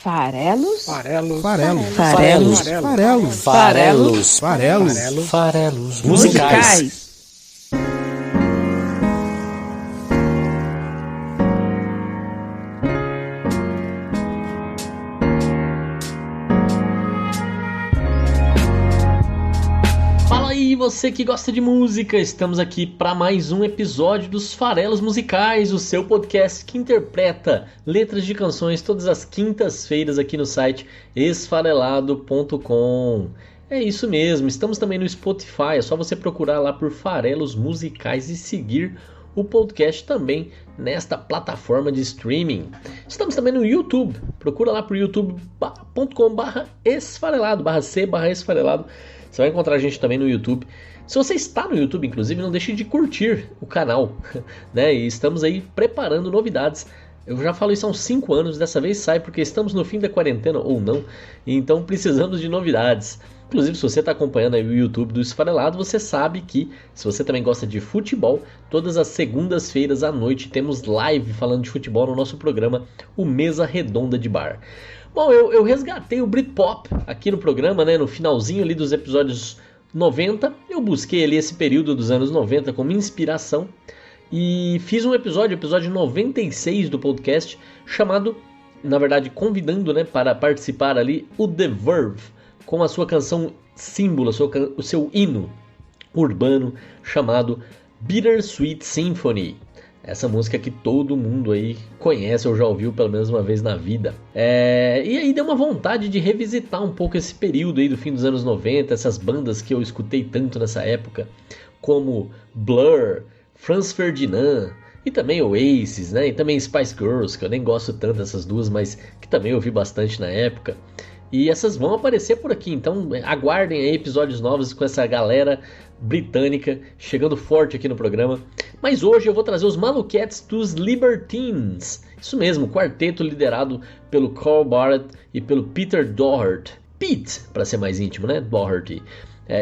Farelos? Farelos. Farelos. Farelos. Farelos. Farelos. Farelos. Farelos Musicais. Fala aí, você que gosta de música, estamos aqui para mais um episódio dos Farelos Musicais, o seu podcast que interpreta letras de canções todas as quintas-feiras aqui no site esfarelado.com. É isso mesmo, estamos também no Spotify, é só você procurar lá por Farelos Musicais e seguir o podcast também nesta plataforma de streaming. Estamos também no YouTube, procura lá por youtube.com/esfarelado, /c/esfarelado. Você vai encontrar a gente também no YouTube. Se você está no YouTube, inclusive, não deixe de curtir o canal, né? E estamos aí preparando novidades. Eu já falo isso há uns 5 anos, dessa vez sai porque estamos no fim da quarentena ou não, então precisamos de novidades. Inclusive, se você está acompanhando aí o YouTube do Esfarelado, você sabe que, se você também gosta de futebol, todas as segundas-feiras à noite temos live falando de futebol no nosso programa, o Mesa Redonda de Bar. Bom, eu resgatei o Britpop aqui no programa, né, no finalzinho ali dos episódios 90. Eu busquei ali esse período dos anos 90 como inspiração e fiz um episódio 96 do podcast, chamado, na verdade, convidando, né, para participar ali o The Verve, com a sua canção símbolo, o seu hino urbano chamado Bittersweet Symphony. Essa música que todo mundo aí conhece ou já ouviu pelo menos uma vez na vida. E aí deu uma vontade de revisitar um pouco esse período aí do fim dos anos 90, essas bandas que eu escutei tanto nessa época, como Blur, Franz Ferdinand e também Oasis, né? E também Spice Girls, que eu nem gosto tanto dessas duas, mas que também ouvi bastante na época. E essas vão aparecer por aqui, então aguardem aí episódios novos com essa galera britânica chegando forte aqui no programa. Mas hoje eu vou trazer os Maluquettes dos Libertines. Isso mesmo, quarteto liderado pelo Carl Barrett e pelo Peter Doherty. Pete, para ser mais íntimo, né? Doherty.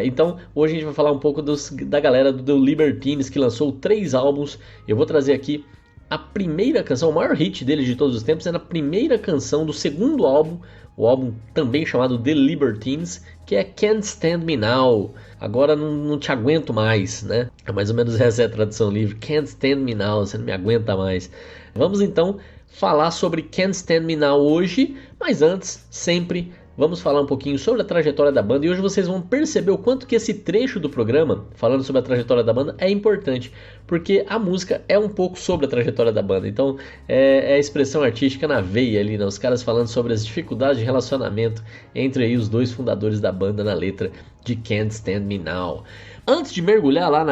Então, hoje a gente vai falar um pouco da galera do Libertines, que lançou 3 álbuns. Eu vou trazer aqui a primeira canção, o maior hit deles de todos os tempos, é a primeira canção do segundo álbum, o álbum também chamado The Libertines, que é Can't Stand Me Now. Agora não te aguento mais, né? É mais ou menos essa é a tradução livre. Can't Stand Me Now, você não me aguenta mais. Vamos então falar sobre Can't Stand Me Now hoje, mas antes, sempre, vamos falar um pouquinho sobre a trajetória da banda. E hoje vocês vão perceber o quanto que esse trecho do programa, falando sobre a trajetória da banda, é importante. Porque a música é um pouco sobre a trajetória da banda. Então é a expressão artística na veia ali, né? Os caras falando sobre as dificuldades de relacionamento entre aí os dois fundadores da banda na letra de Can't Stand Me Now. Antes de mergulhar lá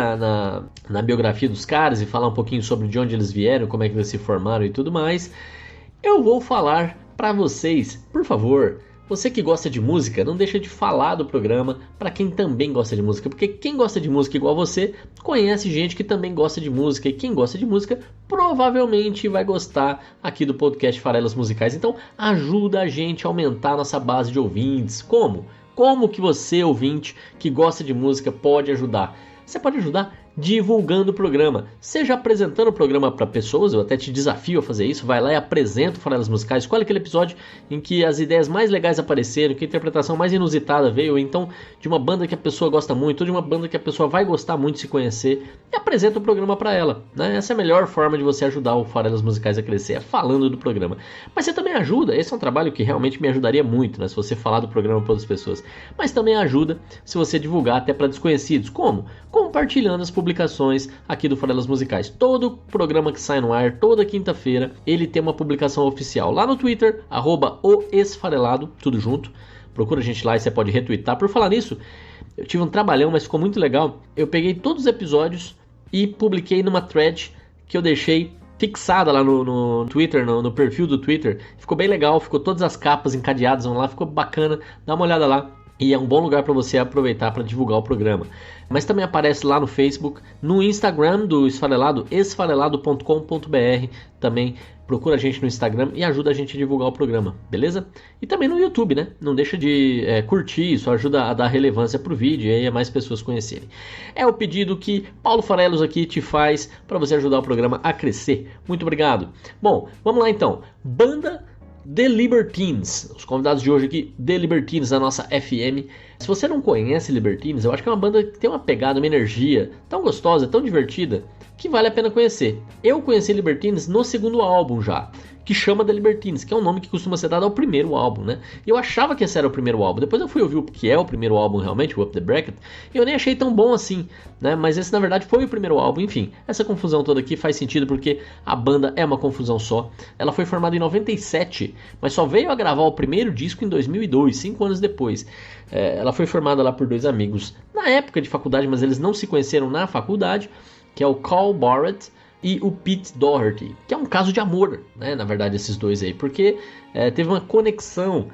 na biografia dos caras e falar um pouquinho sobre de onde eles vieram, como é que eles se formaram e tudo mais, eu vou falar para vocês, por favor, você que gosta de música, não deixa de falar do programa para quem também gosta de música, porque quem gosta de música igual você, conhece gente que também gosta de música, e quem gosta de música provavelmente vai gostar aqui do podcast Farelos Musicais. Então ajuda a gente a aumentar a nossa base de ouvintes. Como? Como que você, ouvinte, que gosta de música, pode ajudar? Você pode ajudar divulgando o programa, seja apresentando o programa para pessoas. Eu até te desafio a fazer isso. Vai lá e apresenta o Farelos Musicais. Escolhe aquele episódio em que as ideias mais legais apareceram, que a interpretação mais inusitada veio, ou então de uma banda que a pessoa gosta muito, ou de uma banda que a pessoa vai gostar muito de se conhecer, e apresenta o programa para ela, né? Essa é a melhor forma de você ajudar o Farelos Musicais a crescer, é falando do programa. Mas você também ajuda, esse é um trabalho que realmente me ajudaria muito, né? Se você falar do programa para outras pessoas. Mas também ajuda se você divulgar até para desconhecidos. Como? Compartilhando as publicações aqui do Farelos Musicais. Todo programa que sai no ar, toda quinta-feira, ele tem uma publicação oficial lá no Twitter, @oesfarelado, tudo junto. Procura a gente lá e você pode retweetar. Por falar nisso, eu tive um trabalhão, mas ficou muito legal. Eu peguei todos os episódios e publiquei numa thread que eu deixei fixada lá no Twitter, no perfil do Twitter. Ficou bem legal, ficou todas as capas encadeadas lá, ficou bacana. Dá uma olhada lá. E é um bom lugar para você aproveitar para divulgar o programa. Mas também aparece lá no Facebook, no Instagram do Esfarelado, esfarelado.com.br. Também procura a gente no Instagram e ajuda a gente a divulgar o programa, beleza? E também no YouTube, né? Não deixa de curtir, isso ajuda a dar relevância pro vídeo e aí mais pessoas conhecerem. É o pedido que Paulo Farelos aqui te faz para você ajudar o programa a crescer. Muito obrigado. Bom, vamos lá então. Banda The Libertines. Os convidados de hoje aqui, The Libertines, da nossa FM. Se você não conhece Libertines, eu acho que é uma banda que tem uma pegada, uma energia tão gostosa, tão divertida, que vale a pena conhecer. Eu conheci Libertines no segundo álbum já, que chama The Libertines, que é um nome que costuma ser dado ao primeiro álbum, né? E eu achava que esse era o primeiro álbum. Depois eu fui ouvir o que é o primeiro álbum realmente, o Up The Bracket, e eu nem achei tão bom assim, né? Mas esse na verdade foi o primeiro álbum. Enfim, essa confusão toda aqui faz sentido porque a banda é uma confusão só. Ela foi formada em 97, mas só veio a gravar o primeiro disco em 2002, 5 anos depois. Ela foi formada lá por dois amigos na época de faculdade, mas eles não se conheceram na faculdade, que é o Carl Barrett e o Pete Doherty, que é um caso de amor, né, na verdade, esses dois aí, porque teve uma conexão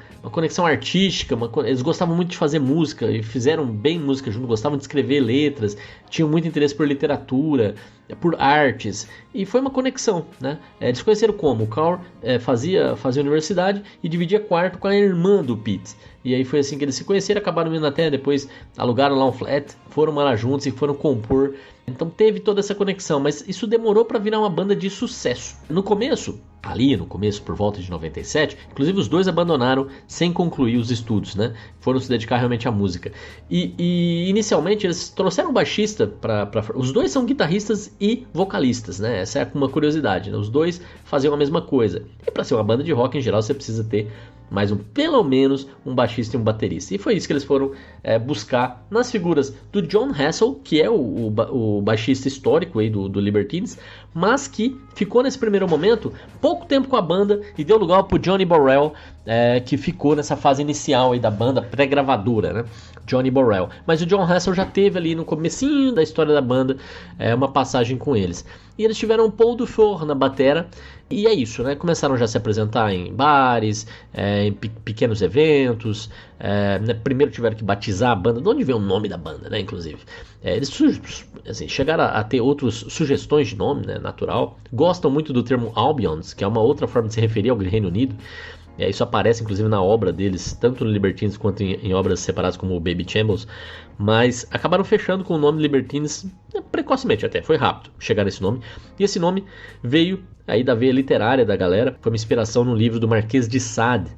artística, eles gostavam muito de fazer música, e fizeram bem música junto, gostavam de escrever letras, tinham muito interesse por literatura, por artes, e foi uma conexão, né, eles conheceram como? O Carl fazia universidade e dividia quarto com a irmã do Pete, e aí foi assim que eles se conheceram, acabaram indo até depois, alugaram lá um flat, foram morar juntos e foram compor. Então teve toda essa conexão, mas isso demorou para virar uma banda de sucesso. No começo, por volta de 97, inclusive os dois abandonaram sem concluir os estudos, né? Foram se dedicar realmente à música. E inicialmente eles trouxeram um baixista para... Os dois são guitarristas e vocalistas, né? Essa é uma curiosidade, né? Os dois faziam a mesma coisa. E para ser uma banda de rock, em geral, você precisa ter pelo menos um baixista e um baterista. E foi isso que eles foram buscar nas figuras do Jon Hassell, que é o baixista histórico aí do Libertines, mas que ficou nesse primeiro momento pouco tempo com a banda e deu lugar pro Johnny Borrell, que ficou nessa fase inicial aí da banda, pré-gravadora, né? Johnny Borrell. Mas o Jon Hassell já teve ali no comecinho da história da banda uma passagem com eles. E eles tiveram o Paul Dufour na batera. E é isso, né? Começaram já a se apresentar em bares, em pequenos eventos. Né? Primeiro tiveram que batizar a banda. De onde veio o nome da banda, né? Inclusive. Eles assim, chegaram a ter outras sugestões de nome, né? Natural. Gostam muito do termo Albions, que é uma outra forma de se referir ao Reino Unido. Isso aparece inclusive na obra deles, tanto no Libertines quanto em obras separadas como o Baby Chambliss, mas acabaram fechando com o nome Libertines precocemente, até foi rápido chegar nesse nome, e esse nome veio aí da veia literária da galera, foi uma inspiração no livro do Marquês de Sade,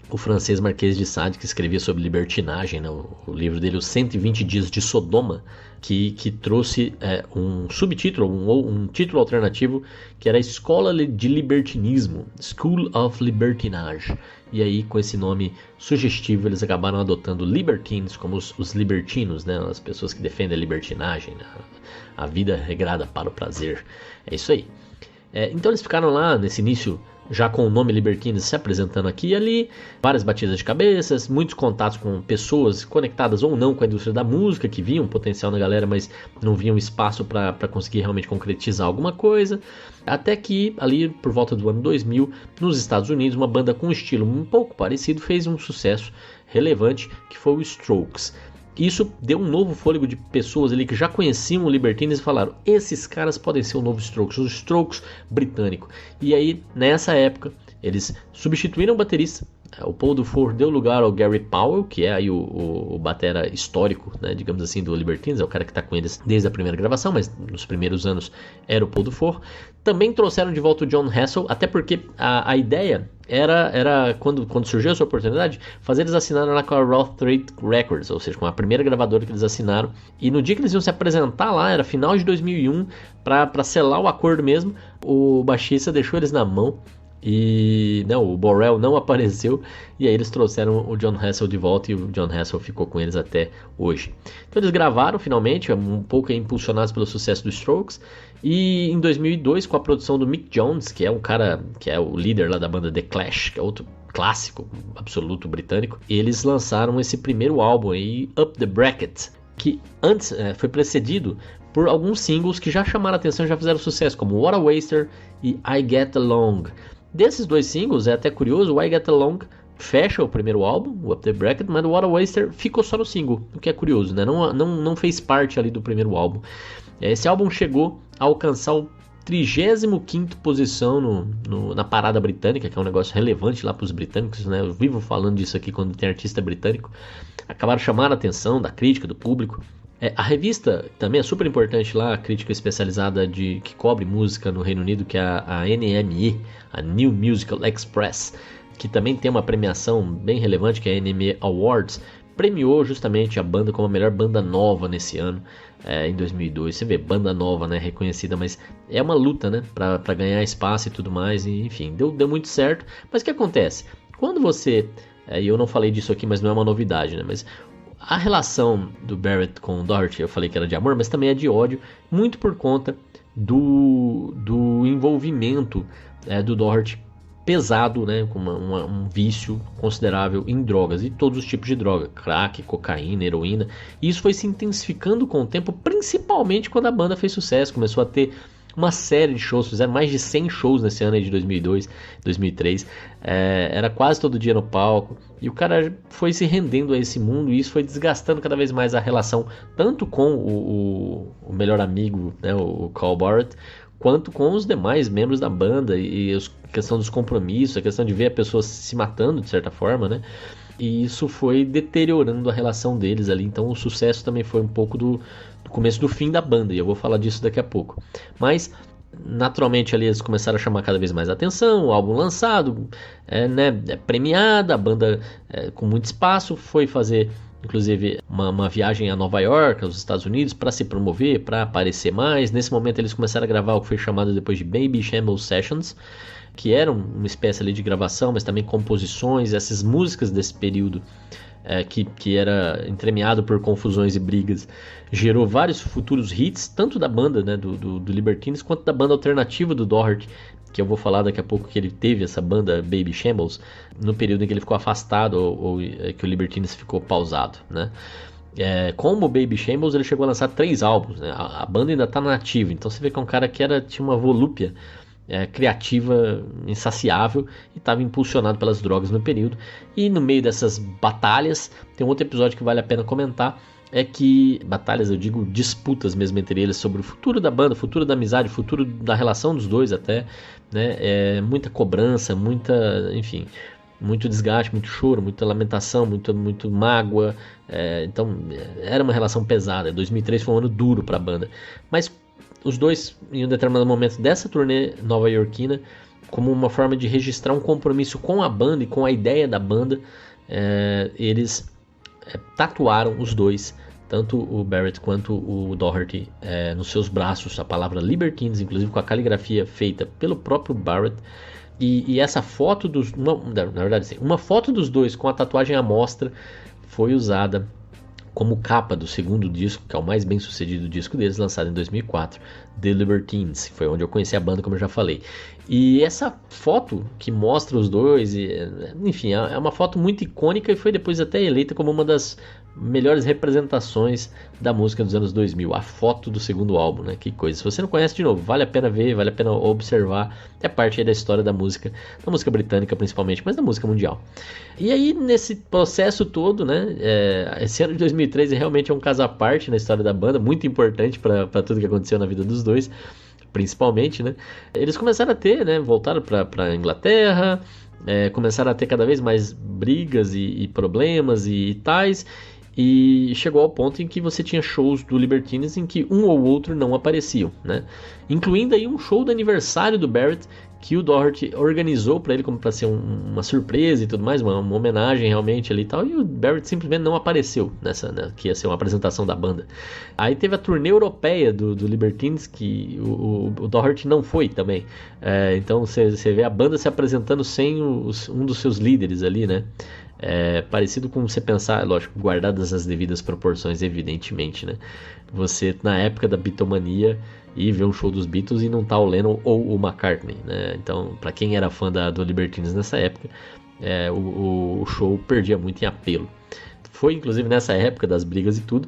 o francês Marquês de Sade, que escrevia sobre libertinagem, né? O livro dele, Os 120 Dias de Sodoma, que trouxe um subtítulo, um título alternativo, que era Escola de Libertinismo, School of Libertinage. E aí, com esse nome sugestivo, eles acabaram adotando libertines como os libertinos, né? As pessoas que defendem a libertinagem, né? A vida regrada para o prazer. É isso aí. Então eles ficaram lá nesse início já com o nome Libertines se apresentando aqui e ali, várias batidas de cabeças, muitos contatos com pessoas conectadas ou não com a indústria da música, que viam potencial na galera, mas não viam espaço para conseguir realmente concretizar alguma coisa, até que ali por volta do ano 2000, nos Estados Unidos, uma banda com um estilo um pouco parecido fez um sucesso relevante, que foi o Strokes. Isso deu um novo fôlego de pessoas ali que já conheciam o Libertines e falaram: esses caras podem ser o novo Strokes, o Strokes britânico. E aí, nessa época, eles substituíram o baterista. O Paul Dufour deu lugar ao Gary Powell, que é aí o batera histórico, né, digamos assim, do Libertines, é o cara que está com eles desde a primeira gravação, mas nos primeiros anos era o Paul Dufour. Também trouxeram de volta o Jon Hassell, até porque a ideia era quando surgiu essa oportunidade, fazer eles assinarem lá com a Rough Trade Records, ou seja, com a primeira gravadora que eles assinaram. E no dia que eles iam se apresentar lá, era final de 2001, para selar o acordo mesmo, o baixista deixou eles na mão. E não, o Borrell não apareceu, e aí eles trouxeram o Jon Hassell de volta, e o Jon Hassell ficou com eles até hoje. Então eles gravaram finalmente, um pouco impulsionados pelo sucesso dos Strokes, e em 2002, com a produção do Mick Jones, que é um cara que é o líder lá da banda The Clash, que é outro clássico absoluto britânico, eles lançaram esse primeiro álbum aí, Up The Bracket, que antes foi precedido por alguns singles que já chamaram a atenção e já fizeram sucesso, como What a Waster e I Get Along. Desses dois singles, é até curioso, o I Get Along fecha o primeiro álbum, o Up The Bracket, mas o What a Waster ficou só no single, o que é curioso, né? Não fez parte ali do primeiro álbum. Esse álbum chegou a alcançar o 35ª posição na parada britânica, que é um negócio relevante lá para os britânicos, né? Eu vivo falando disso aqui quando tem artista britânico. Acabaram chamando a atenção da crítica, do público. A revista também é super importante lá, a crítica especializada que cobre música no Reino Unido, que é a NME, a New Musical Express. que também tem uma premiação bem relevante, que é a NME Awards, premiou justamente a banda como a melhor banda nova nesse ano, em 2002. Você vê, banda nova, né, reconhecida, mas é uma luta, né, pra ganhar espaço e tudo mais, e, enfim, deu muito certo. Mas o que acontece? Quando você, e eu não falei disso aqui, mas não é uma novidade, né, mas a relação do Barrett com o Doherty, eu falei que era de amor, mas também é de ódio, muito por conta do envolvimento do Doherty pesado, né, com um vício considerável em drogas, e todos os tipos de droga, crack, cocaína, heroína, e isso foi se intensificando com o tempo, principalmente quando a banda fez sucesso, começou a ter uma série de shows, fizeram mais de 100 shows nesse ano aí de 2002, 2003, era quase todo dia no palco, e o cara foi se rendendo a esse mundo, e isso foi desgastando cada vez mais a relação, tanto com o melhor amigo, né, o Carl Barrett, quanto com os demais membros da banda, e a questão dos compromissos, a questão de ver a pessoa se matando de certa forma, né? E isso foi deteriorando a relação deles ali. Então o sucesso também foi um pouco do começo do fim da banda, e eu vou falar disso daqui a pouco. Mas naturalmente ali eles começaram a chamar cada vez mais atenção, o álbum lançado, né, premiada, a banda com muito espaço, foi fazer inclusive uma viagem a Nova York, aos Estados Unidos, para se promover, para aparecer mais. Nesse momento eles começaram a gravar o que foi chamado depois de Baby Shambles Sessions, que era uma espécie ali de gravação, mas também composições, essas músicas desse período que era entremeado por confusões e brigas, gerou vários futuros hits, tanto da banda, né, do Libertines, quanto da banda alternativa do Doherty, que eu vou falar daqui a pouco, que ele teve essa banda Baby Shambles no período em que ele ficou afastado, ou que o Libertines ficou pausado, né? Como o Baby Shambles, ele chegou a lançar 3 álbuns, né? A banda ainda está nativa, então você vê que é um cara que tinha uma volúpia criativa insaciável e estava impulsionado pelas drogas no período. E no meio dessas batalhas, tem um outro episódio que vale a pena comentar, que batalhas, eu digo disputas mesmo entre eles sobre o futuro da banda, o futuro da amizade, o futuro da relação dos dois até, né? Muita cobrança, enfim, muito desgaste, muito choro, muita lamentação, muito mágoa, então era uma relação pesada. 2003 foi um ano duro para a banda, mas os dois, em um determinado momento dessa turnê nova-iorquina, como uma forma de registrar um compromisso com a banda e com a ideia da banda, eles tatuaram os dois, tanto o Barrett quanto o Doherty, nos seus braços, a palavra Libertines, inclusive com a caligrafia feita pelo próprio Barrett. E essa foto na verdade, sim, uma foto dos dois com a tatuagem à mostra foi usada como capa do segundo disco, que é o mais bem sucedido disco deles, lançado em 2004, The Libertines, que foi onde eu conheci a banda, como eu já falei. E essa foto que mostra os dois, enfim, é uma foto muito icônica e foi depois até eleita como uma das melhores representações da música dos anos 2000, a foto do segundo álbum, né? Que coisa. Se você não conhece, de novo, vale a pena ver, vale a pena observar, é parte aí da história da música britânica principalmente, mas da música mundial. E aí, nesse processo todo, né, esse ano de 2003 realmente é um caso à parte na história da banda, muito importante para tudo que aconteceu na vida dos dois, principalmente, né? Eles começaram a ter, né, voltaram para Inglaterra, começaram a ter cada vez mais brigas e problemas e tais, e chegou ao ponto em que você tinha shows do Libertines em que um ou outro não apareciam, né? Incluindo aí um show do aniversário do Barrett, que o Doherty organizou para ele como para ser uma surpresa e tudo mais, uma homenagem realmente ali e tal, e o Barrett simplesmente não apareceu nessa, né, que ia ser uma apresentação da banda. Aí teve a turnê europeia do Libertines, que o Doherty não foi também, então você vê a banda se apresentando sem um dos seus líderes ali, né? Parecido com você pensar, lógico, guardadas as devidas proporções, evidentemente, né? Você, na época da Beatlemania, ir ver um show dos Beatles e não tá o Lennon ou o McCartney, né? Então, para quem era fã do Libertines nessa época, o show perdia muito em apelo. Foi, inclusive, nessa época das brigas e tudo,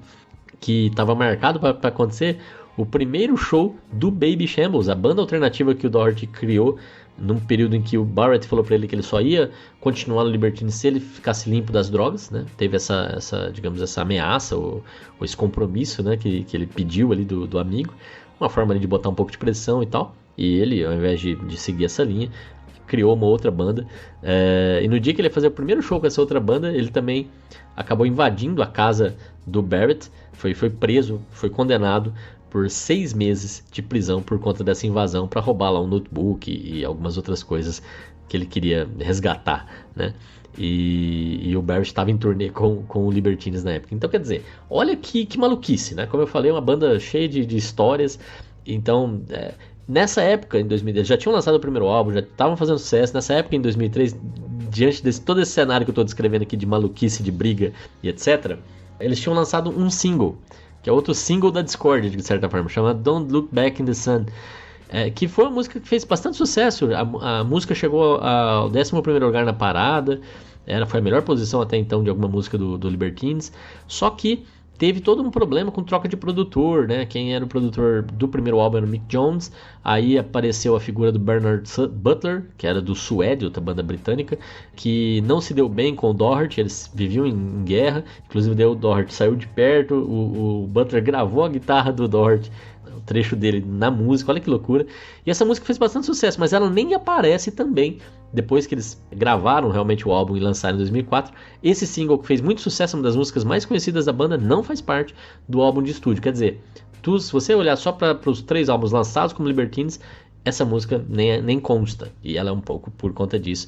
que estava marcado para acontecer o primeiro show do Baby Shambles, a banda alternativa que o Doherty criou, num período em que o Barrett falou para ele que ele só ia continuar no Libertines se ele ficasse limpo das drogas, né? Teve digamos, essa ameaça ou esse compromisso, né, que ele pediu ali do amigo, uma forma ali de botar um pouco de pressão e tal, e ele, ao invés de seguir essa linha, criou uma outra banda, e no dia que ele ia fazer o primeiro show com essa outra banda, ele também acabou invadindo a casa do Barrett, foi preso, foi condenado por 6 meses de prisão por conta dessa invasão, para roubar lá um notebook e algumas outras coisas que ele queria resgatar, né? E o Barrett estava em turnê com o Libertines na época. Então, quer dizer, olha que maluquice, né? Como eu falei, uma banda cheia de histórias. Então, nessa época, em 2010, já tinham lançado o primeiro álbum, já estavam fazendo sucesso. Nessa época, em 2003, diante de todo esse cenário que eu estou descrevendo aqui de maluquice, de briga e etc., eles tinham lançado um single, que é outro single da Discord, de certa forma, chamado Don't Look Back in the Sun. Que foi uma música que fez bastante sucesso. A música chegou ao 11º lugar na parada. Foi a melhor posição até então de alguma música do Libertines. Só que teve todo um problema com troca de produtor, né? Quem era o produtor do primeiro álbum era o Mick Jones. Aí apareceu a figura do Bernard Butler, que era do Suede, outra banda britânica, que não se deu bem com o Doherty. Eles viviam em guerra. Inclusive o Doherty saiu de perto. O Butler gravou a guitarra do Doherty, o trecho dele na música, olha que loucura. E essa música fez bastante sucesso, mas ela nem aparece também depois que eles gravaram realmente o álbum e lançaram em 2004. Esse single que fez muito sucesso, uma das músicas mais conhecidas da banda, não faz parte do álbum de estúdio. Quer dizer, se você olhar só para os 3 álbuns lançados como Libertines, essa música nem consta, e ela é um pouco por conta disso,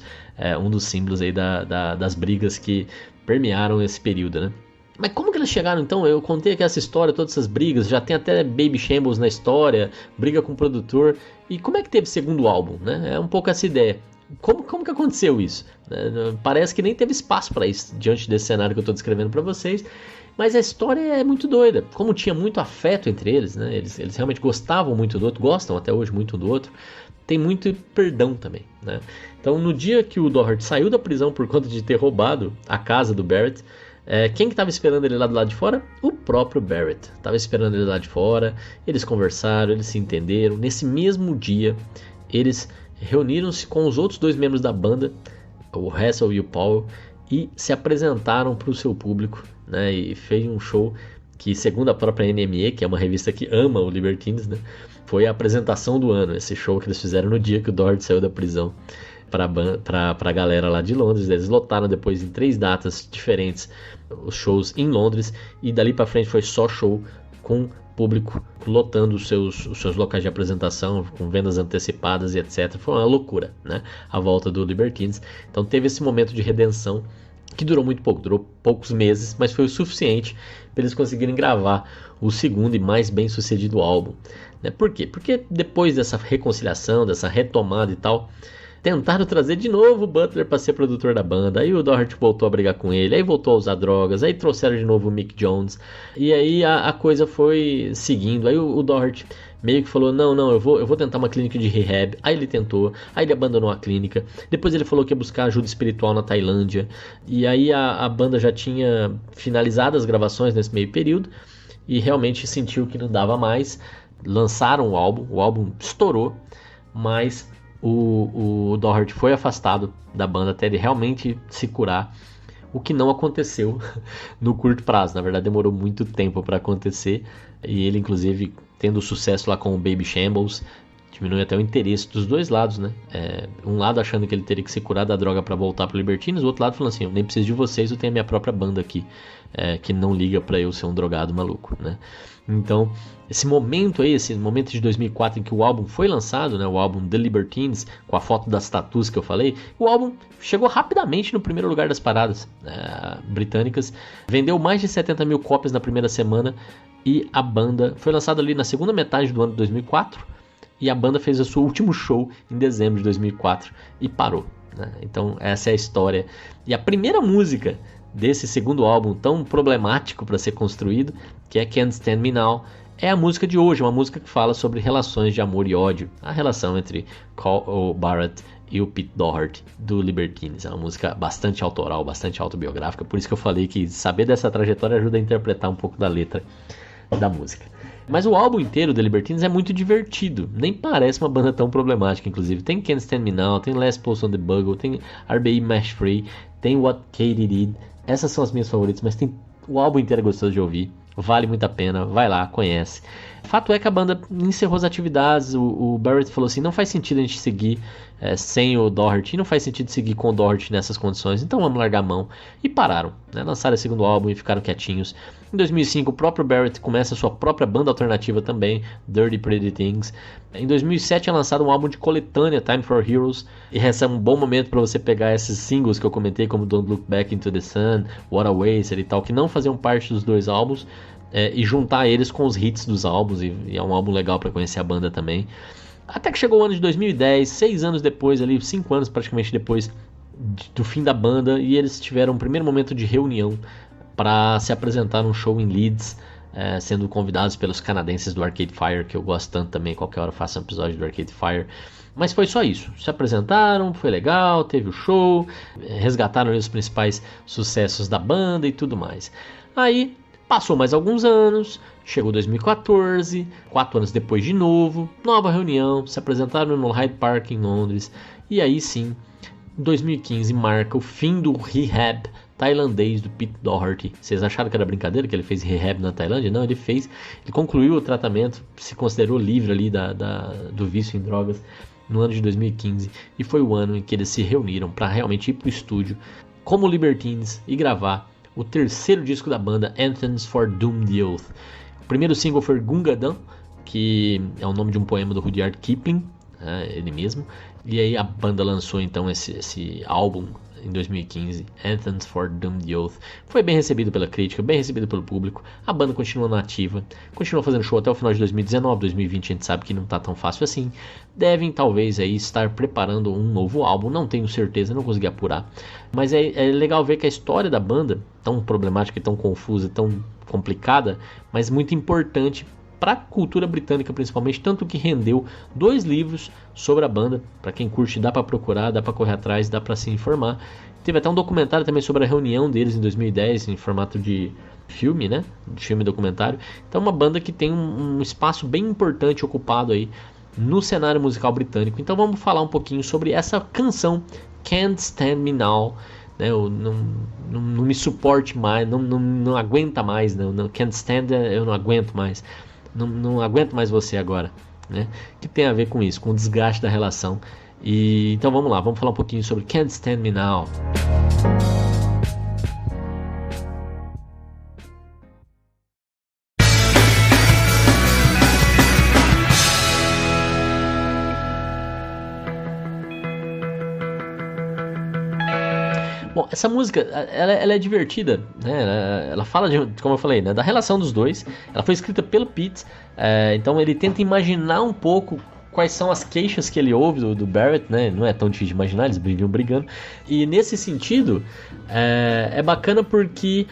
um dos símbolos aí das brigas que permearam esse período, né? Mas como que eles chegaram então? Eu contei aqui essa história, todas essas brigas, já tem até Baby Shambles na história, briga com o produtor. E como é que teve segundo álbum, né? É um pouco essa ideia. Como que aconteceu isso? Parece que nem teve espaço para isso, diante desse cenário que eu estou descrevendo para vocês. Mas a história é muito doida. Como tinha muito afeto entre eles, né? Eles realmente gostavam muito do outro, gostam até hoje muito do outro. Tem muito perdão também, né? Então, no dia que o Doherty saiu da prisão por conta de ter roubado a casa do Barrett, quem que estava esperando ele lá do lado de fora? O próprio Barrett. Estava esperando ele lá de fora, eles conversaram, eles se entenderam. Nesse mesmo dia, eles reuniram-se com os outros 2 membros da banda, o Hassel e o Paul, e se apresentaram para o seu público, né? E fez um show que, segundo a própria NME, que é uma revista que ama o Libertines, né? Foi a apresentação do ano, esse show que eles fizeram no dia que o Doherty saiu da prisão para a galera lá de Londres. Eles lotaram depois em 3 datas diferentes os shows em Londres, e dali para frente foi só show com público lotando os seus locais de apresentação, com vendas antecipadas e etc. Foi uma loucura, né? A volta do Libertines. Então teve esse momento de redenção que durou muito pouco, durou poucos meses, mas foi o suficiente para eles conseguirem gravar o segundo e mais bem sucedido álbum, né? Por quê? Porque depois dessa reconciliação, dessa retomada e tal, tentaram trazer de novo o Butler para ser produtor da banda. Aí o Doherty voltou a brigar com ele, aí voltou a usar drogas, aí trouxeram de novo o Mick Jones, e aí a coisa foi seguindo. Aí o Doherty meio que falou, não, eu vou tentar uma clínica de rehab. Aí ele tentou, aí ele abandonou a clínica. Depois ele falou que ia buscar ajuda espiritual na Tailândia, e aí a banda já tinha finalizado as gravações nesse meio período, e realmente sentiu que não dava mais. Lançaram o álbum estourou, mas o Doherty foi afastado da banda até ele realmente se curar, o que não aconteceu no curto prazo. Na verdade, demorou muito tempo para acontecer, e ele, inclusive, tendo sucesso lá com o Baby Shambles, diminui até o interesse dos 2 lados, né? Um lado achando que ele teria que se curar da droga para voltar pro Libertines, o outro lado falando assim, eu nem preciso de vocês, eu tenho a minha própria banda aqui, que não liga para eu ser um drogado maluco, né? Então, esse momento de 2004 em que o álbum foi lançado, né, o álbum The Libertines, com a foto das tatuas que eu falei, o álbum chegou rapidamente no primeiro lugar das paradas britânicas, vendeu mais de 70 mil cópias na primeira semana, e a banda foi lançada ali na segunda metade do ano de 2004, e a banda fez o seu último show em dezembro de 2004 e parou, né? Então essa é a história. E a primeira música desse segundo álbum tão problemático para ser construído, que é Can't Stand Me Now, é a música de hoje, uma música que fala sobre relações de amor e ódio, a relação entre o Barrett e o Pete Doherty do Libertines. É uma música bastante autoral, bastante autobiográfica, por isso que eu falei que saber dessa trajetória ajuda a interpretar um pouco da letra da música. Mas o álbum inteiro do Libertines é muito divertido, nem parece uma banda tão problemática. Inclusive tem Can't Stand Me Now, tem Last Pulse on the Bugle, tem RBE Mash Free, tem What Katie Did. Essas são as minhas favoritas, mas o álbum inteiro é gostoso de ouvir, vale muito a pena, vai lá, conhece. Fato é que a banda encerrou as atividades, o Barrett falou assim, não faz sentido a gente seguir sem o Doherty, não faz sentido seguir com o Doherty nessas condições, então vamos largar a mão. E pararam, né? Lançaram o segundo álbum e ficaram quietinhos. Em 2005 o próprio Barrett começa a sua própria banda alternativa também, Dirty Pretty Things. Em 2007 é lançado um álbum de coletânea, Time for Heroes, e esse é um bom momento para você pegar esses singles que eu comentei, como Don't Look Back Into the Sun, What a Waster e tal, que não faziam parte dos dois álbuns, e juntar eles com os hits dos álbuns, e é um álbum legal para conhecer a banda também. Até que chegou o ano de 2010, 6 anos depois, ali, 5 anos praticamente depois do fim da banda, e eles tiveram um primeiro momento de reunião para se apresentar num show em Leeds, sendo convidados pelos canadenses do Arcade Fire, que eu gosto tanto também, qualquer hora eu faço um episódio do Arcade Fire. Mas foi só isso, se apresentaram, foi legal, teve o show, resgataram os principais sucessos da banda e tudo mais. Aí passou mais alguns anos, chegou 2014, 4 anos depois de novo, nova reunião, se apresentaram no Hyde Park em Londres, e aí sim, 2015 marca o fim do rehab tailandês do Pete Doherty. Vocês acharam que era brincadeira que ele fez rehab na Tailândia? Não, ele concluiu o tratamento, se considerou livre ali do vício em drogas no ano de 2015, e foi o ano em que eles se reuniram para realmente ir para o estúdio como Libertines e gravar o terceiro disco da banda, Anthems for Doomed Youth. O primeiro single foi Gungadam, que é o nome de um poema do Rudyard Kipling, ele mesmo, e aí a banda lançou então esse álbum em 2015, Anthems for Doomed Youth. Foi bem recebido pela crítica, bem recebido pelo público. A banda continua nativa, continua fazendo show até o final de 2019, 2020 a gente sabe que não tá tão fácil assim. Devem talvez aí estar preparando um novo álbum, não tenho certeza, não consegui apurar. Mas é legal ver que a história da banda, tão problemática, tão confusa, tão complicada, mas muito importante para a cultura britânica principalmente, tanto que rendeu 2 livros sobre a banda. Para quem curte, dá para procurar, dá para correr atrás, dá para se informar. Teve até um documentário também sobre a reunião deles em 2010 em formato de filme, né, de filme documentário. Então uma banda que tem um espaço bem importante ocupado aí no cenário musical britânico. Então vamos falar um pouquinho sobre essa canção Can't Stand Me Now, né? Eu não me suporte mais, não aguenta mais, não can't stand, eu não aguento mais. Não aguento mais você agora, né? Que tem a ver com isso, com o desgaste da relação. E então vamos lá, vamos falar um pouquinho sobre Can't Stand Me Now. Bom, essa música, ela é divertida, né? Ela fala, como eu falei, né, da relação dos dois. Ela foi escrita pelo Pete, então ele tenta imaginar um pouco quais são as queixas que ele ouve do Barrett, né? Não é tão difícil de imaginar, eles viviam brigando. E nesse sentido, é bacana porque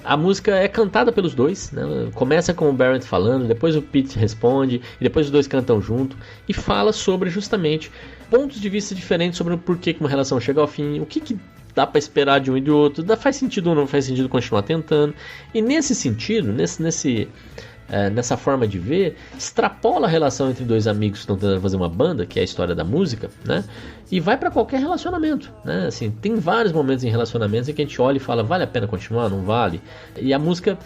a música é cantada pelos dois, né? Começa com o Barrett falando, depois o Pete responde, e depois os dois cantam junto, e fala sobre justamente pontos de vista diferentes sobre o porquê que uma relação chega ao fim, o que dá pra esperar de um e do outro, faz sentido ou não faz sentido continuar tentando. E nesse sentido, nessa forma de ver, extrapola a relação entre dois amigos que estão tentando fazer uma banda, que é a história da música, né? E vai pra qualquer relacionamento, né? Assim, tem vários momentos em relacionamentos em que a gente olha e fala, vale a pena continuar, não vale? E a música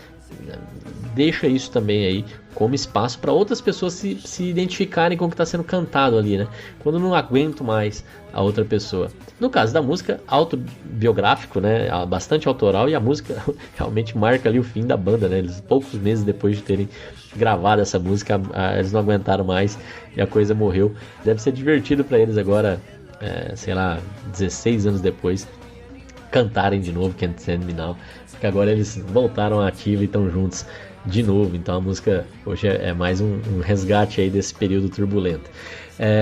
deixa isso também aí como espaço para outras pessoas se identificarem com o que está sendo cantado ali, né? Quando não aguento mais a outra pessoa. No caso da música, autobiográfico, né? Bastante autoral, e a música realmente marca ali o fim da banda, né? Eles, poucos meses depois de terem gravado essa música, eles não aguentaram mais e a coisa morreu. Deve ser divertido para eles agora, sei lá, 16 anos depois, cantarem de novo Can't Stand Me Now, porque agora eles voltaram à ativa e estão juntos de novo. Então a música hoje é mais um resgate aí desse período turbulento.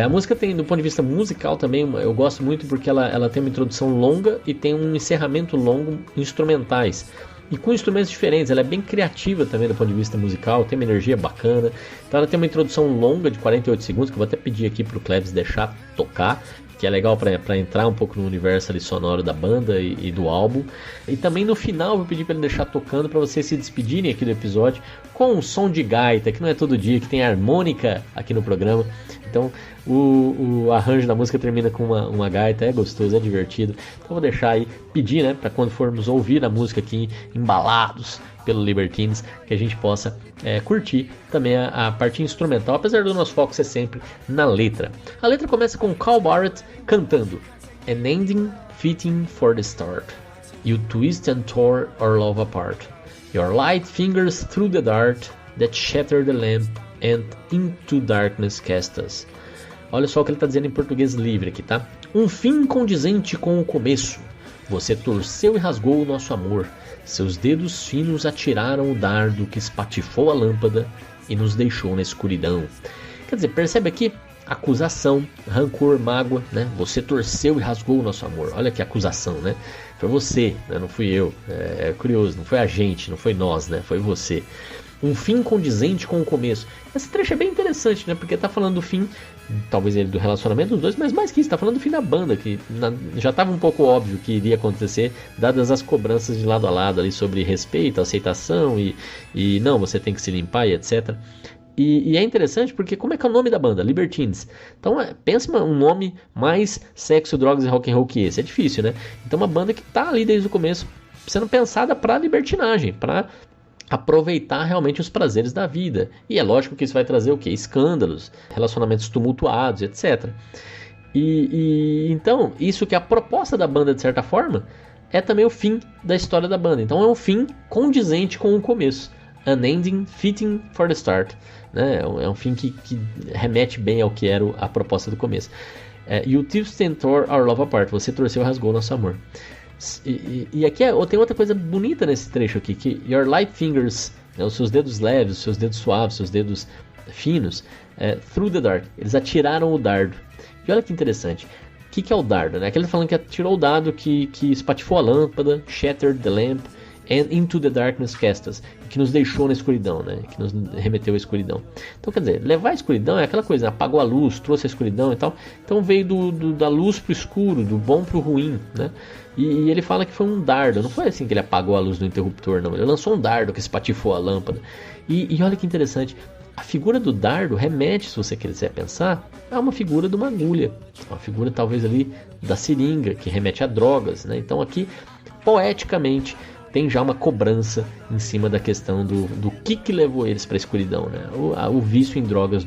A música tem, do ponto de vista musical também, eu gosto muito porque ela tem uma introdução longa e tem um encerramento longo, instrumentais, e com instrumentos diferentes. Ela é bem criativa também do ponto de vista musical, tem uma energia bacana. Então ela tem uma introdução longa de 48 segundos, que eu vou até pedir aqui pro Cleves deixar tocar, que é legal para entrar um pouco no universo ali sonoro da banda e do álbum. E também no final eu vou pedir para ele deixar tocando, para vocês se despedirem aqui do episódio com um som de gaita, que não é todo dia, que tem harmônica aqui no programa. Então o arranjo da música termina com uma gaita, é gostoso, é divertido. Então vou deixar aí, pedir, né, para quando formos ouvir a música aqui, embalados pelo Libertines, que a gente possa curtir também a parte instrumental, apesar do nosso foco ser sempre na letra. A letra começa com Carl Barrett cantando An ending fitting for the start. You twist and tore our love apart. Your light fingers through the dart that shattered the lamp and into darkness cast us. Olha só o que ele está dizendo em português livre aqui, tá? Um fim condizente com o começo. Você torceu e rasgou o nosso amor. Seus dedos finos atiraram o dardo que espatifou a lâmpada e nos deixou na escuridão. Quer dizer, percebe aqui? Acusação, rancor, mágoa, né? Você torceu e rasgou o nosso amor. Olha que acusação, né? Foi você, né? Não fui eu. É curioso, não foi a gente, não foi nós, né? Foi você. Um fim condizente com o começo. Esse trecho é bem interessante, né? Porque tá falando do fim, talvez ele do relacionamento dos dois, mas mais que isso, tá falando do fim da banda, que já estava um pouco óbvio que iria acontecer, dadas as cobranças de lado a lado ali sobre respeito, aceitação e não, você tem que se limpar e etc. E é interessante porque como é que é o nome da banda? Libertines. Então pensa um nome mais sexo, drogas e rock and roll que esse. É difícil, né? Então uma banda que tá ali desde o começo sendo pensada para libertinagem, para aproveitar realmente os prazeres da vida. E é lógico que isso vai trazer o quê? Escândalos, relacionamentos tumultuados, etc. Então, isso que é a proposta da banda, de certa forma, é também o fim da história da banda. Então é um fim condizente com o começo. An ending fitting for the start. Né? É um fim que remete bem ao que era a proposta do começo. You twist and tore our love apart. Você torceu e rasgou nosso amor. E aqui tem outra coisa bonita nesse trecho aqui, que your light fingers, né, os seus dedos leves, os seus dedos suaves, os seus dedos finos, through the dark, eles atiraram o dardo. E olha que interessante, o que é o dardo? Né? Aquele falando que atirou o dardo que espatifou a lâmpada, shattered the lamp, and into the darkness cast us, que nos deixou na escuridão, né? Que nos remeteu à escuridão. Então, quer dizer, levar a escuridão é aquela coisa, apagou a luz, trouxe a escuridão e tal. Então veio da luz pro escuro, do bom pro ruim, né? E ele fala que foi um dardo, não foi assim que ele apagou a luz do interruptor, não. Ele lançou um dardo que espatifou a lâmpada. E olha que interessante, a figura do dardo remete, se você quiser pensar, a uma figura de uma agulha. Uma figura talvez ali da seringa, que remete a drogas, né? Então aqui, poeticamente, tem já uma cobrança em cima da questão do que levou eles para a escuridão, né? O vício em drogas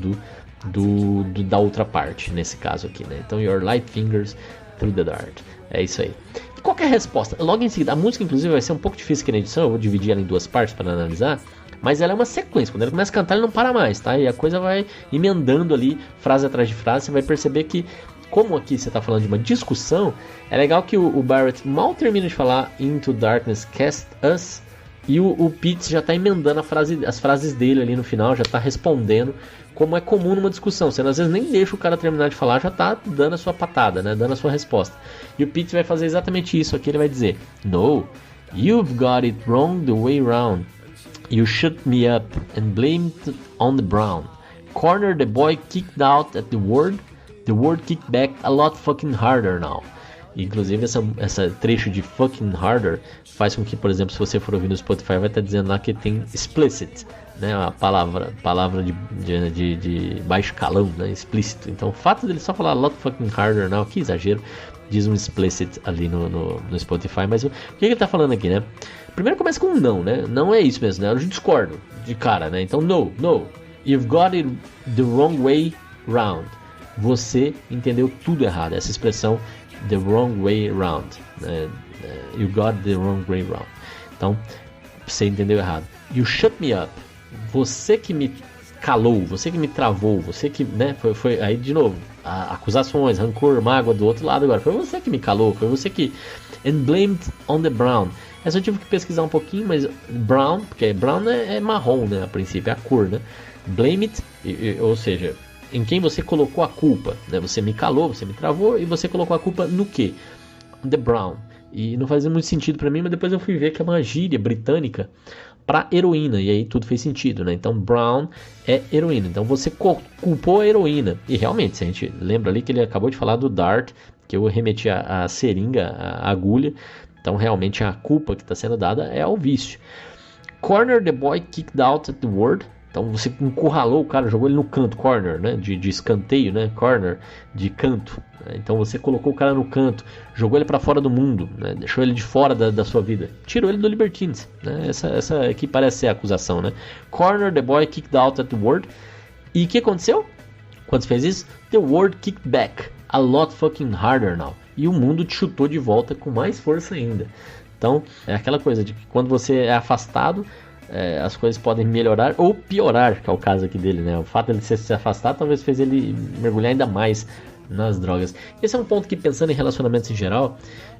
da outra parte, nesse caso aqui, né? Então, your light fingers through the dark. É isso aí. E qual que é a resposta? Logo em seguida, a música inclusive vai ser um pouco difícil aqui na edição, eu vou dividir ela em duas partes para analisar, mas ela é uma sequência, quando ele começa a cantar ele não para mais, tá? E a coisa vai emendando ali, frase atrás de frase, você vai perceber que, como aqui você está falando de uma discussão, é legal que o Barrett mal termina de falar Into Darkness Cast Us e o Pete já está emendando as frases dele ali no final, já está respondendo, como é comum numa discussão. Você às vezes nem deixa o cara terminar de falar, já está dando a sua patada, né? Dando a sua resposta. E o Pete vai fazer exatamente isso aqui, ele vai dizer: No, you've got it wrong the way round. You shut me up and blamed on the brown. Corner the boy kicked out at the word kicked back a lot fucking harder now. Inclusive essa trecho de fucking harder faz com que, por exemplo, se você for ouvir no Spotify, vai estar dizendo lá que tem explicit, né, a palavra de baixo calão, né, explícito. Então o fato dele só falar a lot fucking harder now, que exagero, diz um explicit ali no Spotify. Mas o que ele está falando aqui, né? Primeiro começa com um não, né? Não é isso mesmo, né? Eu discordo de cara, né? Então no, you've got it the wrong way round. Você entendeu tudo errado. Essa expressão the wrong way round, you got the wrong way round. Então você entendeu errado. You shut me up. Você que me calou, você que me travou, você que, né, foi aí de novo acusações, rancor, mágoa do outro lado. Agora foi você que me calou, foi você que and blamed on the brown. Essa eu tive que pesquisar um pouquinho, mas brown, porque brown é marrom, né, a princípio é a cor, né? Blame it, ou seja, em quem você colocou a culpa, né? Você me calou, você me travou e você colocou a culpa no quê? The brown. E não fazia muito sentido pra mim, mas depois eu fui ver que é uma gíria britânica para heroína, e aí tudo fez sentido, né? Então brown é heroína, então você culpou a heroína. E realmente, se a gente lembra ali que ele acabou de falar do dart, que eu remeti a seringa, a agulha, então realmente a culpa que está sendo dada é ao vício. Corner the boy kicked out at the word. Então você encurralou o cara, jogou ele no canto, corner, né? De escanteio, né? Corner, de canto. Né? Então você colocou o cara no canto, jogou ele para fora do mundo, né? Deixou ele de fora da sua vida. Tirou ele do Libertines. Né? Essa aqui parece ser a acusação, né? Corner, the boy kicked out at the word. E o que aconteceu? Quando você fez isso? The word kicked back. A lot fucking harder now. E o mundo te chutou de volta com mais força ainda. Então, é aquela coisa de que quando você é afastado, as coisas podem melhorar ou piorar, que é o caso aqui dele, né? O fato de ele se afastar talvez fez ele mergulhar ainda mais nas drogas. Esse é um ponto que, pensando em relacionamentos em geral,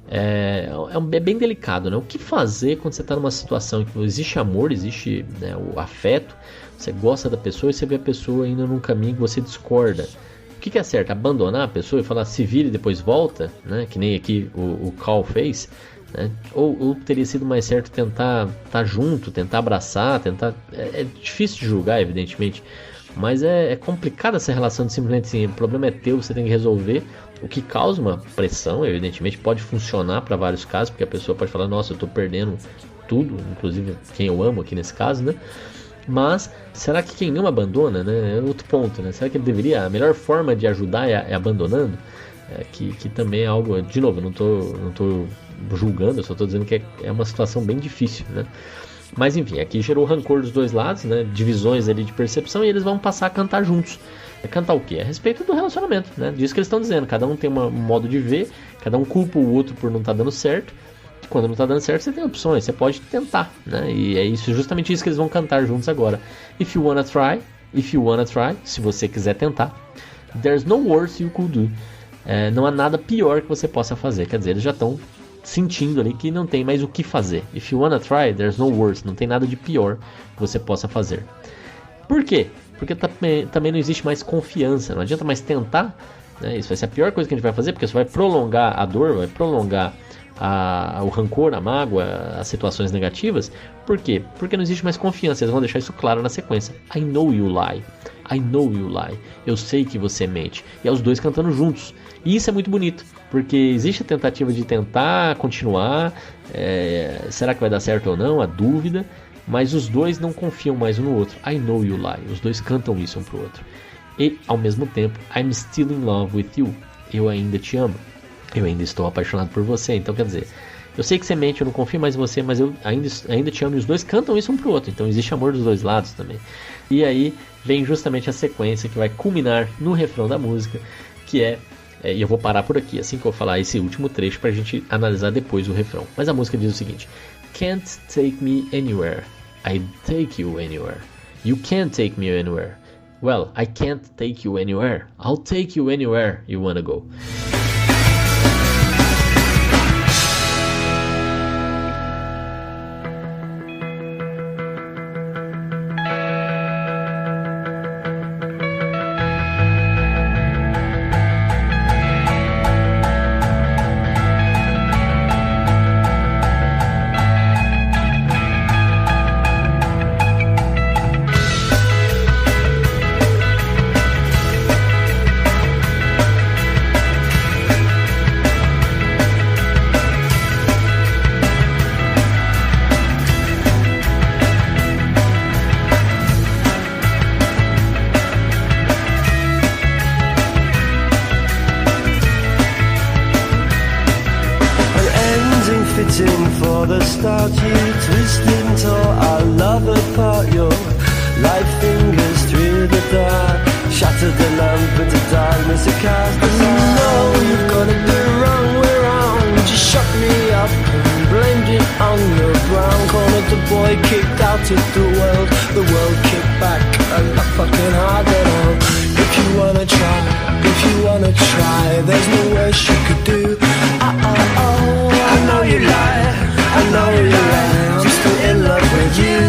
é bem delicado, né? O que fazer quando você está numa situação em que existe amor, existe, né, o afeto, você gosta da pessoa e você vê a pessoa indo num caminho que você discorda. O que é certo? Abandonar a pessoa e falar se vira e depois volta, né? Que nem aqui o Cal fez, né? Ou teria sido mais certo tentar estar junto, tentar abraçar, tentar... É difícil de julgar, evidentemente, mas é complicada essa relação de simplesmente assim, o problema é teu, você tem que resolver, o que causa uma pressão, evidentemente, pode funcionar para vários casos, porque a pessoa pode falar, nossa, eu tô perdendo tudo, inclusive quem eu amo aqui nesse caso, né? Mas, será que quem não abandona, né? É outro ponto, né? Será que ele deveria, a melhor forma de ajudar é abandonando? Que também é algo, de novo, eu não tô julgando, eu só tô dizendo que é uma situação bem difícil, né? Mas enfim, aqui gerou rancor dos dois lados, né? Divisões ali de percepção, e eles vão passar a cantar juntos. Cantar o quê? A respeito do relacionamento, né? Disso que eles estão dizendo, cada um tem um modo de ver, cada um culpa o outro por não estar dando certo. Quando não está dando certo, você tem opções, você pode tentar, né? E é justamente isso que eles vão cantar juntos agora. If you wanna try, se você quiser tentar, there's no worse you could do. Não há nada pior que você possa fazer. Quer dizer, eles já estão sentindo ali que não tem mais o que fazer. If you wanna try, there's no worse. Não tem nada de pior que você possa fazer. Por quê? Porque também não existe mais confiança. Não adianta mais tentar, né? Isso vai ser a pior coisa que a gente vai fazer, porque isso vai prolongar a dor, vai prolongar o rancor, a mágoa, as situações negativas. Por quê? Porque não existe mais confiança. Eles vão deixar isso claro na sequência. I know you lie. I know you lie. Eu sei que você mente. E é os dois cantando juntos. E isso é muito bonito, porque existe a tentativa de tentar continuar. Será que vai dar certo ou não? A dúvida. Mas os dois não confiam mais um no outro. I know you lie. Os dois cantam isso um pro outro. E, ao mesmo tempo, I'm still in love with you. Eu ainda te amo. Eu ainda estou apaixonado por você. Então, quer dizer, eu sei que você mente, eu não confio mais em você, mas eu ainda te amo. E os dois cantam isso um pro outro. Então existe amor dos dois lados também. E aí vem justamente a sequência que vai culminar no refrão da música, que e eu vou parar por aqui, assim que eu falar esse último trecho, pra gente analisar depois o refrão. Mas a música diz o seguinte: Can't take me anywhere, I'd take you anywhere. You can't take me anywhere. Well, I can't take you anywhere. I'll take you anywhere you wanna go. For the start, you twisted and tore our love apart. Your light fingers through the dark shattered the lamp into darkness it cast us all. No, you've got it the wrong way round. You shut me up and blamed it on the ground. Cornered the boy, kicked out of the world kicked back and not fucking hard at all. If you wanna try, there's no worse you could do. I know you lie. I know you lie, I'm still in love with you.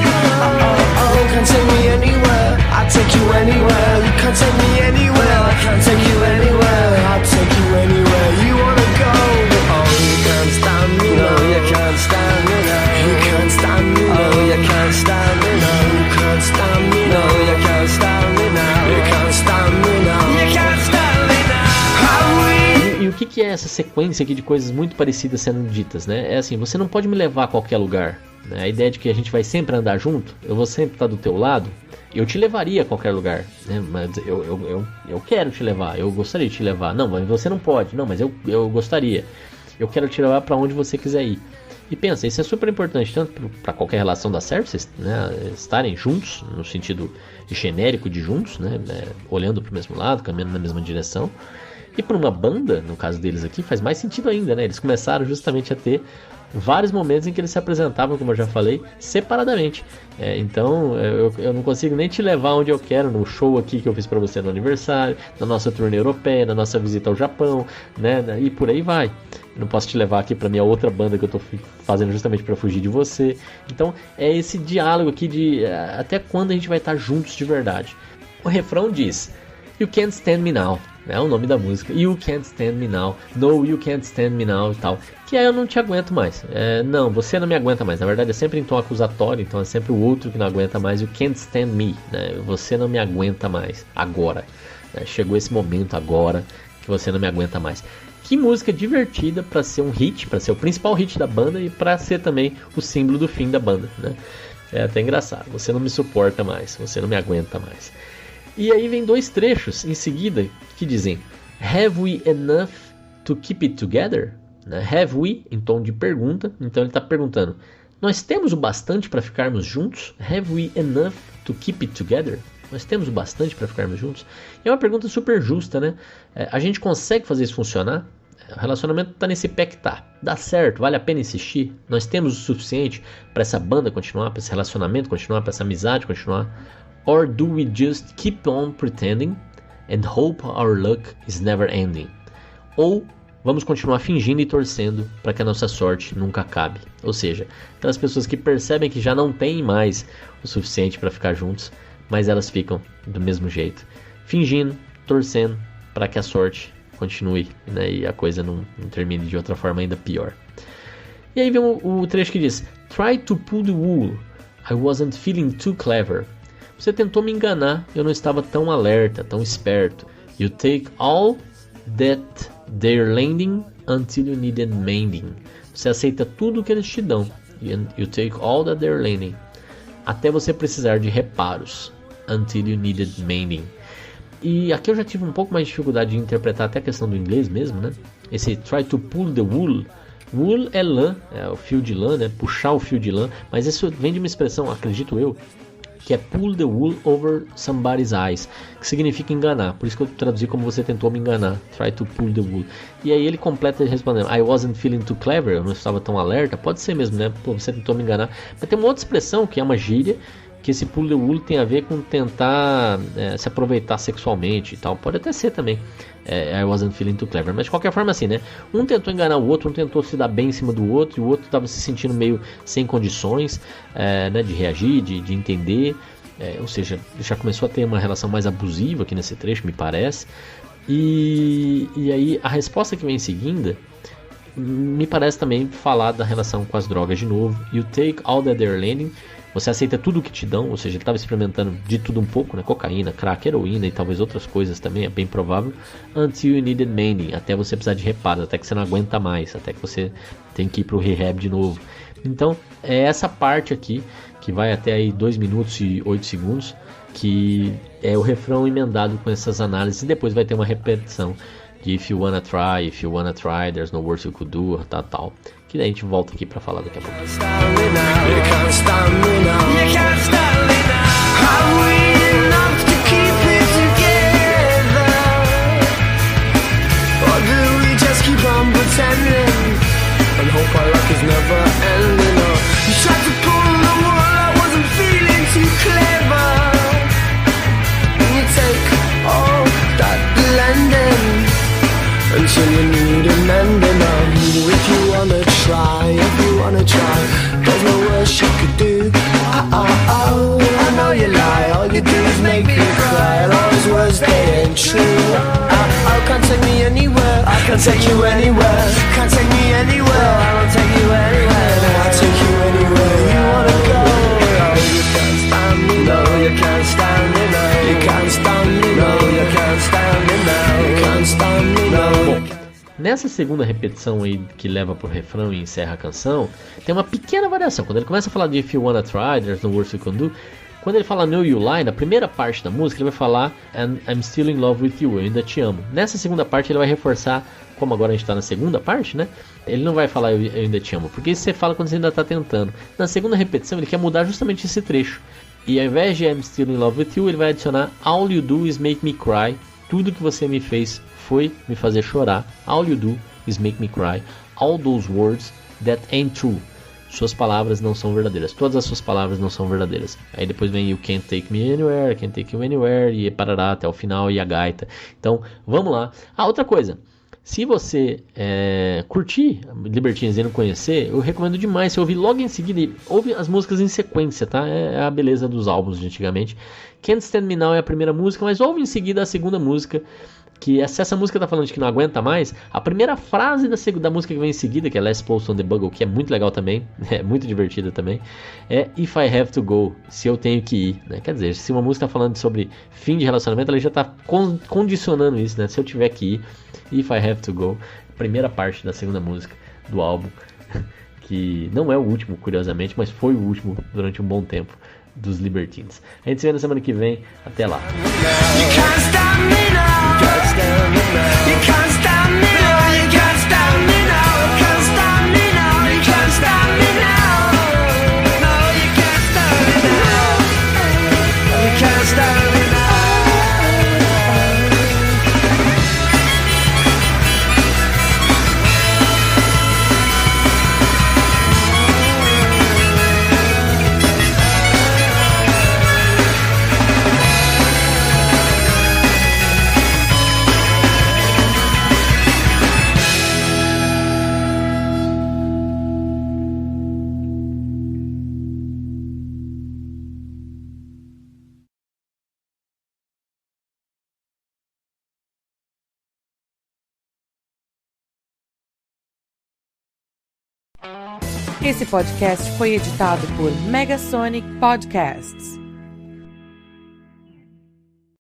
Can't take me anywhere, I'll take you anywhere. You can't take me anywhere, I can't take you anywhere. I'll take you anywhere you wanna go. Oh, you can't stand me, no, you can't stand me, no. You can't stand me, no, you can't stand me, no. You can't stand me, no, you can't stand me, no. You can't stand me, no. You can't stand me, no. E o que é essa sequência aqui de coisas muito parecidas sendo ditas, né? É assim, você não pode me levar a qualquer lugar. né? A ideia de que a gente vai sempre andar junto, eu vou sempre estar do teu lado, eu te levaria a qualquer lugar, né? Mas eu quero te levar, eu gostaria de te levar. Não, mas você não pode. Não, mas eu gostaria. Eu quero te levar para onde você quiser ir. E pensa, isso é super importante, tanto para qualquer relação dar certo, vocês, né, estarem juntos, no sentido genérico de juntos, né, olhando para o mesmo lado, caminhando na mesma direção. E para uma banda, no caso deles aqui, faz mais sentido ainda, né? Eles começaram justamente a ter vários momentos em que eles se apresentavam, como eu já falei, separadamente. Então eu não consigo nem te levar onde eu quero, no show aqui que eu fiz para você no aniversário, na nossa turnê europeia, na nossa visita ao Japão, né? E por aí vai. Eu não posso te levar aqui para minha outra banda que eu tô fazendo justamente para fugir de você. Então é esse diálogo aqui de até quando a gente vai estar juntos de verdade. O refrão diz: You can't stand me now. É o nome da música. You can't stand me now. No, you can't stand me now e tal. Que aí eu não te aguento mais. Não, você não me aguenta mais. Na verdade é sempre em tom acusatório, então é sempre o outro que não aguenta mais. You can't stand me, né? Você não me aguenta mais. Agora. Chegou esse momento agora que você não me aguenta mais. Que música divertida para ser um hit, para ser o principal hit da banda e para ser também o símbolo do fim da banda, né? É até engraçado. Você não me suporta mais. Você não me aguenta mais. E aí vem dois trechos em seguida que dizem: Have we enough to keep it together? Have we, em tom de pergunta. Então ele está perguntando: nós temos o bastante para ficarmos juntos? Have we enough to keep it together? Nós temos o bastante para ficarmos juntos? E é uma pergunta super justa, né? A gente consegue fazer isso funcionar? O relacionamento está nesse pé que tá. Dá certo? Vale a pena insistir? Nós temos o suficiente para essa banda continuar, para esse relacionamento continuar, para essa amizade continuar? Or do we just keep on pretending and hope our luck is never ending? Ou vamos continuar fingindo e torcendo para que a nossa sorte nunca acabe? Ou seja, aquelas pessoas que percebem que já não têm mais o suficiente para ficar juntos, mas elas ficam do mesmo jeito, fingindo, torcendo para que a sorte continue, né, e a coisa não termine de outra forma ainda pior. E aí vem o trecho que diz: Try to pull the wool, I wasn't feeling too clever. Você tentou me enganar, eu não estava tão alerta, tão esperto. You take all that they're lending until you needed mending. Você aceita tudo o que eles te dão. You take all that they're lending. Até você precisar de reparos. Until you needed mending. E aqui eu já tive um pouco mais de dificuldade de interpretar até a questão do inglês mesmo, né? Esse try to pull the wool. Wool é lã, é o fio de lã, né? Puxar o fio de lã. Mas isso vem de uma expressão, acredito eu, que é pull the wool over somebody's eyes, que significa enganar. Por isso que eu traduzi como você tentou me enganar. Try to pull the wool. E aí ele completa respondendo: I wasn't feeling too clever, eu não estava tão alerta. Pode ser mesmo, né? Pô, você tentou me enganar. Mas tem uma outra expressão que é uma gíria, que esse pull the wool tem a ver com tentar se aproveitar sexualmente e tal. Pode até ser também. I wasn't feeling too clever. Mas de qualquer forma assim, né? Um tentou enganar o outro, um tentou se dar bem em cima do outro, e o outro estava se sentindo meio sem condições, né, de reagir, de entender. Ou seja, já começou a ter uma relação mais abusiva aqui nesse trecho, me parece. E aí a resposta que vem em seguida me parece também falar da relação com as drogas de novo. You take all that they're lending. Você aceita tudo o que te dão, ou seja, ele estava experimentando de tudo um pouco, né? Cocaína, crack, heroína e talvez outras coisas também, é bem provável. Until you needed mending, até você precisar de reparos, até que você não aguenta mais, até que você tem que ir para o rehab de novo. Então, é essa parte aqui, que vai até aí 2 minutos e 8 segundos, que é o refrão emendado com essas análises, e depois vai ter uma repetição de if you wanna try, there's no worse you could do, tal. Que daí a gente volta aqui pra falar daqui a pouco. Until you need a mending on. If you wanna try, there's no worse you could do. I know you lie, all you do is make me cry. And all those words, they ain't true. Can't take me anywhere, I can't take you anywhere. Can't take me anywhere, I won't take you anywhere. I'll take you anywhere you wanna go. You can't stand me, no, you can't stand me now. You can't stand me, no, you can't stand me now. You can't stand me, no. nessa segunda repetição aí que leva pro refrão e encerra a canção, tem uma pequena variação. Quando ele começa a falar de If You Wanna Try, There's No Worse You Can Do, quando ele fala Know You Lie, na primeira parte da música ele vai falar And I'm Still In Love With You, eu ainda te amo. Nessa segunda parte ele vai reforçar, como agora a gente tá na segunda parte, né? Ele não vai falar eu ainda te amo, porque isso você fala quando você ainda tá tentando. Na segunda repetição ele quer mudar justamente esse trecho. E ao invés de I'm Still In Love With You, ele vai adicionar All You Do Is Make Me Cry. Tudo que você me fez foi me fazer chorar. All you do is make me cry. All those words that ain't true. Suas palavras não são verdadeiras. Todas as suas palavras não são verdadeiras. Aí depois vem You Can't Take Me Anywhere, I Can't Take You Anywhere, e parará até o final, e a gaita. Então, vamos lá. Outra coisa. Se você curtir Libertines e não conhecer, eu recomendo demais você ouvir logo em seguida. Ouve as músicas em sequência, tá? É a beleza dos álbuns de antigamente. Can't Stand Me Now é a primeira música, mas ouve em seguida a segunda música. Que se essa música tá falando de que não aguenta mais, a primeira frase da música que vem em seguida, que é Last Post on the Bugle, que é muito legal também, é muito divertida também, é If I Have to Go, se eu tenho que ir, né? Quer dizer, se uma música tá falando sobre fim de relacionamento, ela já tá condicionando isso, né? Se eu tiver que ir, If I Have to Go, primeira parte da segunda música do álbum, que não é o último, curiosamente, mas foi o último durante um bom tempo dos Libertines. A gente se vê na semana que vem, até lá. Esse podcast foi editado por Megasonic Podcasts.